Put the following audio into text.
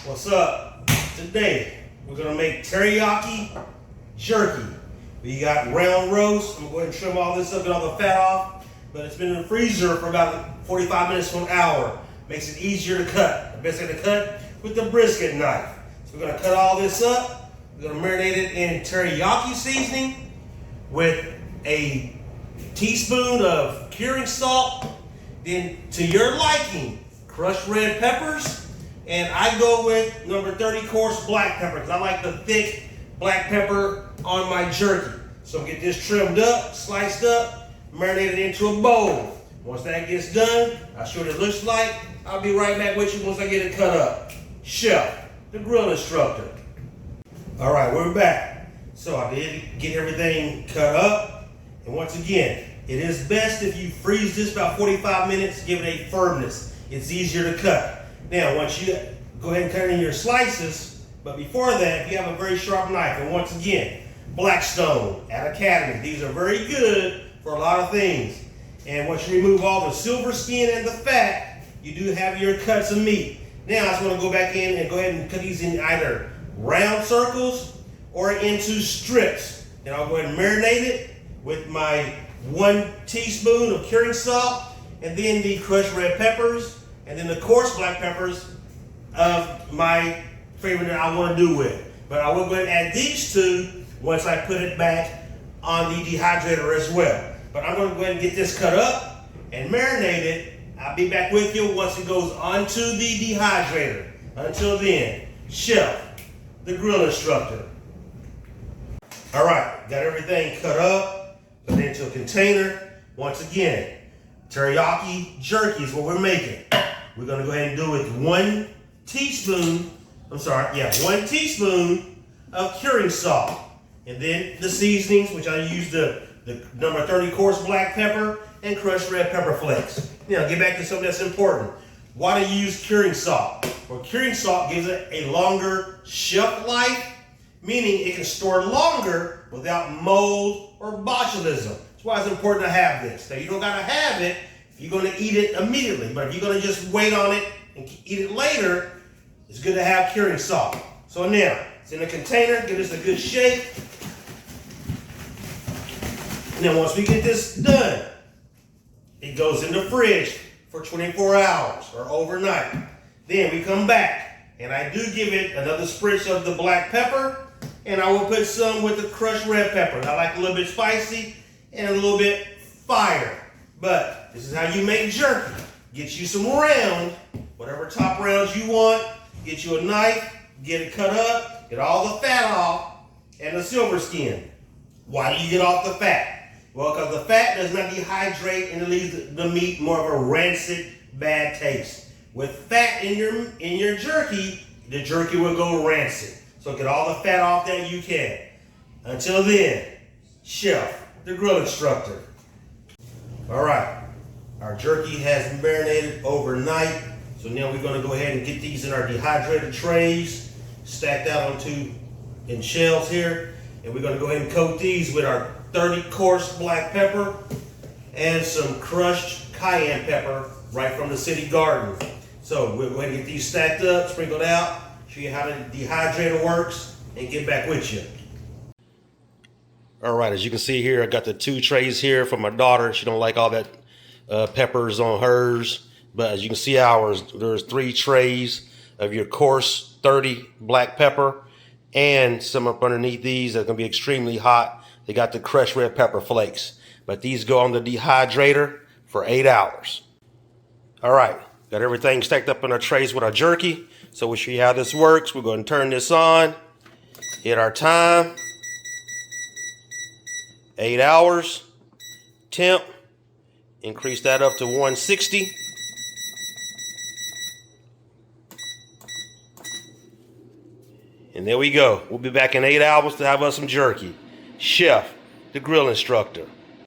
What's up? Today we're gonna make teriyaki jerky. We got round roast. I'm going to trim all this up, get all the fat off. But it's been in the freezer for about 45 minutes to an hour. Makes it easier to cut. The best way to cut with the brisket knife. So we're gonna cut all this up. We're gonna marinate it in teriyaki seasoning with a teaspoon of curing salt. Then, to your liking, crushed red peppers. And I go with number 30 coarse black pepper because I like the thick black pepper on my jerky. So get this trimmed up, sliced up, marinated into a bowl. Once that gets done, I'll show you what it looks like. I'll be right back with you once I get it cut up. Chef, the grill instructor. All right, we're back. So I did get everything cut up. And once again, it is best if you freeze this about 45 minutes, give it a firmness. It's easier to cut. Now, once you go ahead and cut in your slices, but before that, if you have a very sharp knife, and once again, Blackstone at Academy, these are very good for a lot of things. And once you remove all the silver skin and the fat, you do have your cuts of meat. Now, I just want to go back in and go ahead and cut these in either round circles or into strips. Then I'll go ahead and marinate it with my 1 teaspoon of curing salt, and then the crushed red peppers, and then the coarse black peppers of my favorite that I want to do with. But I will go ahead and add these two once I put it back on the dehydrator as well. But I'm going to go ahead and get this cut up and marinate it. I'll be back with you once it goes onto the dehydrator. Until then, Chef, the grill instructor. All right, got everything cut up, put it into a container. Once again, teriyaki jerky is what we're making. We're gonna go ahead and do it with 1 teaspoon of curing salt. And then the seasonings, which I use the number 30 coarse black pepper and crushed red pepper flakes. Now, get back to something that's important. Why do you use curing salt? Well, curing salt gives it a longer shelf life, meaning it can store longer without mold or botulism. That's why it's important to have this. Now, you don't gotta have it if you're gonna eat it immediately, but if you're gonna just wait on it and eat it later, it's good to have curing salt. So now, it's in a container, give this a good shake. And then once we get this done, it goes in the fridge for 24 hours or overnight. Then we come back, and I do give it another spritz of the black pepper, and I will put some with the crushed red pepper. I like a little bit spicy and a little bit fire. But this is how you make jerky. Get you some round, whatever top rounds you want. Get you a knife, get it cut up, get all the fat off and the silver skin. Why do you get off the fat? Well, because the fat does not dehydrate and it leaves the meat more of a rancid, bad taste. With fat in your jerky, the jerky will go rancid. So get all the fat off that you can. Until then, Chef, the grill instructor. All right, our jerky has marinated overnight. So now we're gonna go ahead and get these in our dehydrated trays, stacked out in shelves here. And we're gonna go ahead and coat these with our 30 coarse black pepper and some crushed cayenne pepper right from the city garden. So we'll go ahead and get these stacked up, sprinkled out, show you how the dehydrator works, and get back with you. All right, as you can see here, I got the 2 trays here for my daughter. She don't like all that peppers on hers. But as you can see ours, there's 3 trays of your coarse 30 black pepper and some up underneath these that are gonna be extremely hot. They got the crushed red pepper flakes. But these go on the dehydrator for 8 hours. All right, got everything stacked up in our trays with our jerky. So we'll show you how this works. We're gonna turn this on, hit our time. 8 hours, temp, increase that up to 160. And there we go. We'll be back in 8 hours to have us some jerky. Chef, the grill instructor.